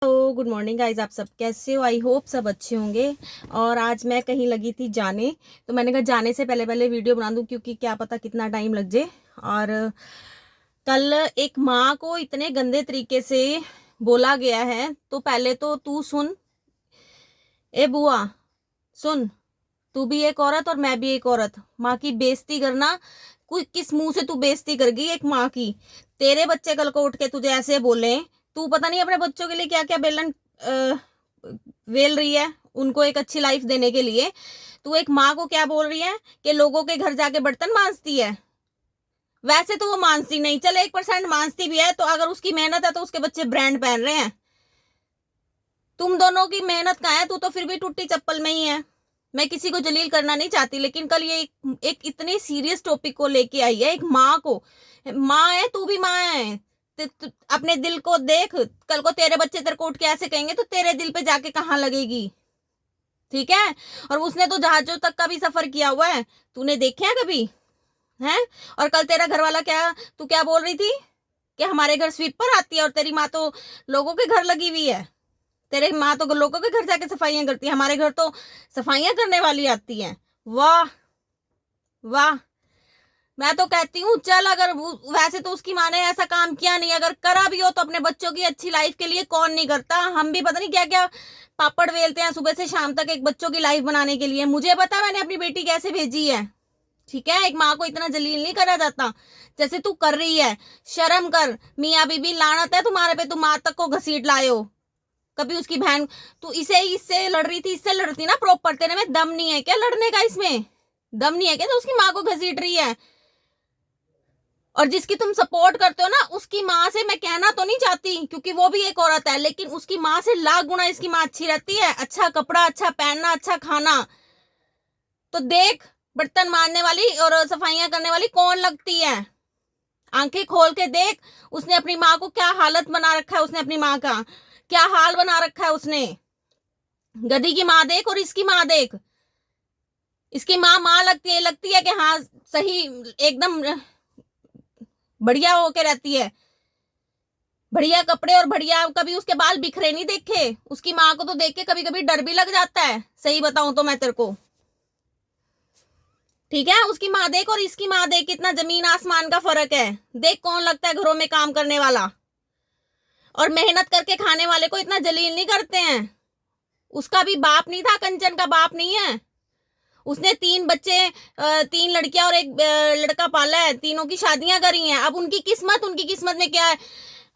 Hello, good morning guys. आप सब कैसे हो? आई होप सब अच्छे होंगे। और आज मैं कहीं लगी थी जाने, तो मैंने कहा जाने से पहले पहले वीडियो बना दूं, क्योंकि क्या पता कितना टाइम लग जाए। और कल एक माँ को इतने गंदे तरीके से बोला गया है, तो पहले तो तू सुन। ए बुआ, सुन। तू भी एक औरत और मैं भी एक औरत। माँ की बेइज्जती करना, कोई किस मुंह से तू बेइज्जती कर गई एक माँ की? तेरे बच्चे कल को उठ के तुझे ऐसे बोले, तू पता नहीं अपने बच्चों के लिए क्या क्या बेलन वेल रही है, उनको एक अच्छी लाइफ देने के लिए। तू एक माँ को क्या बोल रही है कि लोगों के घर जाके बर्तन मांजती है? वैसे तो वो मानती नहीं, चल 1% मानती भी है, तो अगर उसकी मेहनत है तो उसके बच्चे ब्रांड पहन रहे हैं। तुम दोनों की मेहनत कहाँ है? तू तो फिर भी टूटी चप्पल में ही है। मैं किसी को जलील करना नहीं चाहती, लेकिन कल ये एक इतनी सीरियस टॉपिक को लेके आई है, एक माँ को। माँ है, तू भी माँ है। अपने दिल को देख। कल को तेरे बच्चे तेरे को उठ के ऐसे कहेंगे तो तेरे दिल पे जाके कहाँ लगेगी? ठीक है। और उसने तो जहाजों तक का भी सफर किया हुआ है, तूने देखे हैं कभी? है। और कल तेरा घर वाला क्या, तू क्या बोल रही थी कि हमारे घर स्वीपर आती है और तेरी माँ तो लोगों के घर लगी हुई है। तेरे माँ तो लोगों के घर जाके सफाइयां करती है, हमारे घर तो सफाइयां करने वाली आती है। वाह वाह। मैं तो कहती हूँ चल, अगर वैसे तो उसकी माँ ने ऐसा काम किया नहीं, अगर करा भी हो तो अपने बच्चों की अच्छी लाइफ के लिए कौन नहीं करता? हम भी पता नहीं क्या क्या पापड़ वेलते हैं सुबह से शाम तक एक बच्चों की लाइफ बनाने के लिए। मुझे पता है मैंने अपनी बेटी कैसे भेजी है। ठीक है, एक माँ को इतना जलील नहीं करा जाता जैसे तू कर रही है। शर्म कर। मियाँ बीबी लानत है तुम्हारे पे, तुम माँ तक को घसीट लाए हो। कभी उसकी बहन, तू इसे इससे लड़ रही थी, इससे लड़ती ना प्रॉपर। तेरे में दम नहीं है क्या लड़ने का? इसमें दम नहीं है क्या? तो उसकी माँ को घसीट रही है। और जिसकी तुम सपोर्ट करते हो ना, उसकी माँ से मैं कहना तो नहीं चाहती क्योंकि वो भी एक औरत है, लेकिन उसकी माँ से लाख गुना इसकी माँ अच्छी रहती है। अच्छा कपड़ा, अच्छा पहनना, अच्छा खाना। तो देख, बर्तन मारने वाली और सफाइयां करने वाली कौन लगती है? आंखें खोल के देख। उसने अपनी माँ को क्या हालत बना रखा है, उसने अपनी माँ का क्या हाल बना रखा है उसने। गधी की माँ देख और इसकी माँ देख। इसकी माँ माँ लगती है कि हाँ, सही, एकदम बढ़िया होके रहती है। बढ़िया कपड़े और बढ़िया, कभी उसके बाल बिखरे नहीं देखे। उसकी माँ को तो देख के कभी कभी डर भी लग जाता है, सही बताऊं तो मैं तेरे को। ठीक है, उसकी माँ देख और इसकी माँ देख, कितना जमीन आसमान का फर्क है। देख कौन लगता है घरों में काम करने वाला। और मेहनत करके खाने वाले को इतना जलील नहीं करते हैं। उसका भी बाप नहीं था, कंचन का बाप नहीं है। उसने 3 बच्चे, 3 लड़कियां और एक लड़का पाला है, तीनों की शादियां करी हैं। अब उनकी किस्मत में क्या है?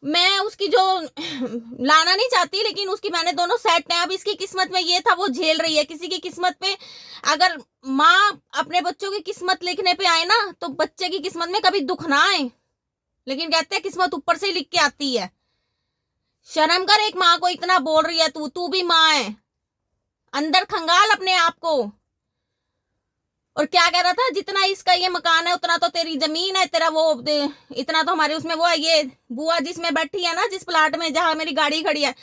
मैं उसकी जो लाना नहीं चाहती, लेकिन उसकी मैंने दोनों सेट हैं। अब इसकी किस्मत में ये था, वो झेल रही है। किसी की किस्मत पे अगर माँ अपने बच्चों की किस्मत लिखने पे आए ना, तो बच्चे की किस्मत में कभी दुख ना आए। लेकिन कहते हैं किस्मत ऊपर से ही लिख के आती है। शर्म कर, एक माँ को इतना बोल रही है तू। तू भी माँ है, अंदर खंगाल अपने आप को। और क्या कह रहा था, जितना इसका ये मकान है उतना तो तेरी जमीन है, तेरा वो इतना तो हमारे उसमें वो है। ये बुआ जिसमें बैठी है ना, जिस प्लाट में जहां मेरी गाड़ी खड़ी है,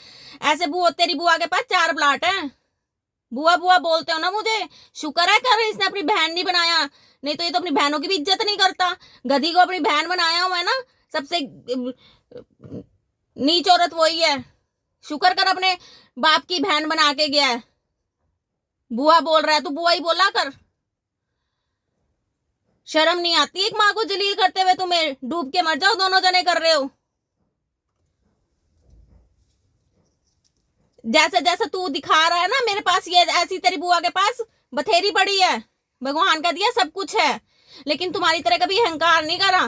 ऐसे बुआ, तेरी बुआ के पास 4 प्लाट हैं। बुआ बुआ बोलते हो ना मुझे, शुक्र है कर इसने अपनी बहन नहीं बनाया, नहीं तो ये तो अपनी बहनों की भी इज्जत नहीं करता। गधी को अपनी बहन बनाया हुआ है ना, सबसे नीच औरत वही है। शुक्र कर अपने बाप की बहन बना के गया है। बुआ बोल रहा है, तू बुआ ही बोला कर। शर्म नहीं आती एक माँ को जलील करते हुए? तुम्हें डूब के मर जाओ, दोनों जने कर रहे हो। जैसा जैसा तू दिखा रहा है ना मेरे पास, ये ऐसी तेरी बुआ के पास बथेरी पड़ी है। भगवान का दिया सब कुछ है, लेकिन तुम्हारी तरह कभी अहंकार नहीं करा।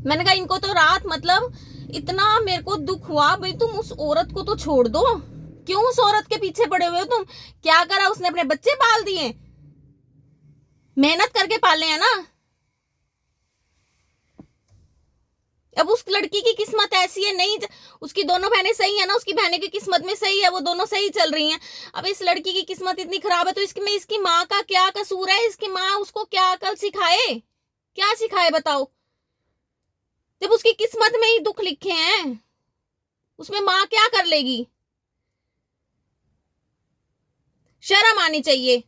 मैंने कहा इनको तो रात, मतलब इतना मेरे को दुख हुआ भाई। तुम उस औरत को तो छोड़ दो, क्यों उस औरत के पीछे पड़े हुए हो तुम? क्या करा उसने? अपने बच्चे पाल दिए, मेहनत करके पाले हैं ना। अब उस लड़की की किस्मत ऐसी है, नहीं उसकी दोनों बहनें सही है ना, उसकी बहनें की किस्मत में सही है, वो दोनों सही चल रही हैं। अब इस लड़की की किस्मत इतनी खराब है, तो इसकी माँ का क्या कसूर है? इसकी माँ उसको क्या अकल सिखाए? क्या सिखाए बताओ? जब उसकी किस्मत में ही दुख लिखे हैं, उसमें माँ क्या कर लेगी? शर्म आनी चाहिए।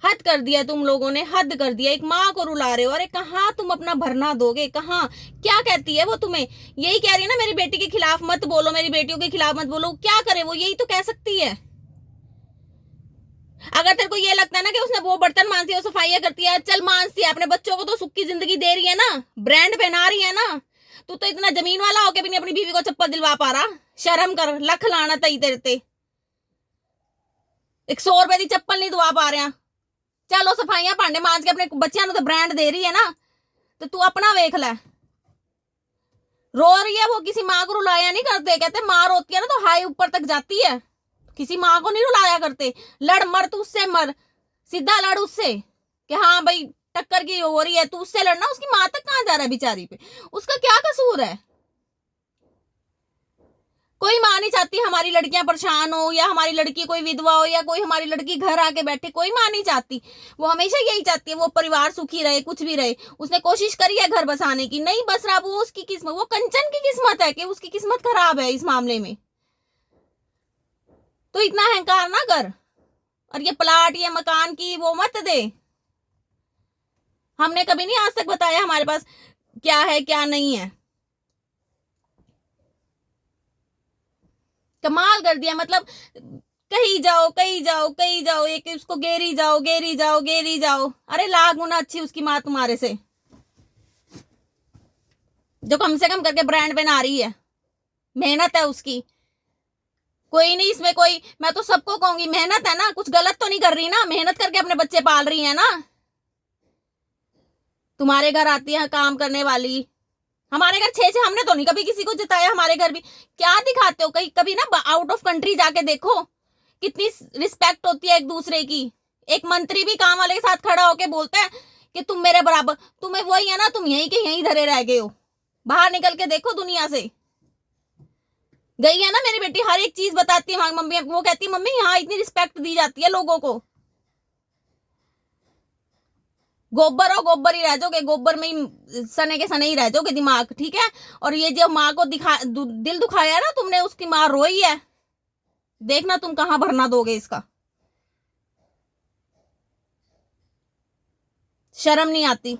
हद कर दिया तुम लोगों ने, हद कर दिया। एक माँ को रुला रहे हो। अरे कहाँ तुम अपना भरना दोगे, कहाँ? क्या कहती है वो तुम्हें? यही कह रही है ना, मेरी बेटी के खिलाफ मत बोलो, मेरी बेटियों के खिलाफ मत बोलो। क्या करे वो? यही तो कह सकती है। अगर तेरे को ये लगता है ना कि उसने वो बर्तन मांजती है, वो सफाइयां करती है, चल मांजती है, अपने बच्चों को तो सुख की जिंदगी दे रही है ना, ब्रांड पहना रही है ना। तू तो इतना जमीन वाला होके भी नहीं अपनी बीवी को चप्पल दिलवा पा रहा। शर्म कर, लख लाना तई तेरे ते। 100 रुपए की चप्पल नहीं दुआ पा रहा। चलो सफाइयां भांडे मांज के अपने बच्चों तो ब्रांड दे रही है ना, तो तू अपना वेख ले। रो रही है वो, किसी माँ को रुलाया नहीं करते। कहते माँ रोती है ना तो हाई ऊपर तक जाती है, किसी माँ को नहीं रुलाया करते। लड़ मर, तू उससे मर, सीधा लड़ उससे कि हाँ भाई टक्कर की हो रही है, तू उससे लड़ना। उसकी माँ तक कहाँ जा रहा है बेचारी पे? उसका क्या कसूर है? कोई माँ नहीं चाहती हमारी लड़कियां परेशान हो, या हमारी लड़की कोई विधवा हो, या कोई हमारी लड़की घर आके बैठे। कोई माँ नहीं चाहती। वो हमेशा यही चाहती है वो परिवार सुखी रहे, कुछ भी रहे। उसने कोशिश करी है घर बसाने की, नहीं बस रहा। वो उसकी किस्मत, वो कंचन की किस्मत है कि उसकी किस्मत खराब है इस मामले में। तो इतना अहंकार ना कर। और ये प्लाट, ये मकान की वो मत दे। हमने कभी नहीं आज तक बताया हमारे पास क्या है क्या नहीं है। कमाल कर दिया। मतलब कहीं जाओ, कहीं जाओ, कहीं जाओ, एक उसको गेरी जाओ, गेरी जाओ, गेरी जाओ। अरे लाख गुना अच्छी उसकी माँ तुम्हारे से, जो कम से कम करके ब्रांड बना रही है। मेहनत है उसकी। कोई नहीं इसमें कोई, मैं तो सबको कहूंगी मेहनत है ना, कुछ गलत तो नहीं कर रही ना, मेहनत करके अपने बच्चे पाल रही है ना। तुम्हारे घर आती है काम करने वाली, हमारे घर छे छे। हमने तो नहीं कभी किसी को जिताया, हमारे घर भी। क्या दिखाते हो? कहीं कभी ना आउट ऑफ कंट्री जाके देखो कितनी रिस्पेक्ट होती है एक दूसरे की। एक मंत्री भी काम वाले के साथ खड़ा होके बोलता है कि तुम मेरे बराबर। तुम्हें वही है ना, तुम यहीं के यहीं धरे रह गए हो। बाहर निकल के देखो दुनिया से। गई है ना मेरी बेटी, हर एक चीज बताती है मम्मी। वो कहती है मम्मी यहाँ इतनी रिस्पेक्ट दी जाती है लोगों को। गोबर हो, गोबर ही रह जाओगे, गोबर में ही सने के सने ही रह जाओगे दिमाग, ठीक है। और ये जो माँ को दिल दुखाया ना तुमने, उसकी माँ रोई है। देखना तुम कहां भरना दोगे इसका। शर्म नहीं आती।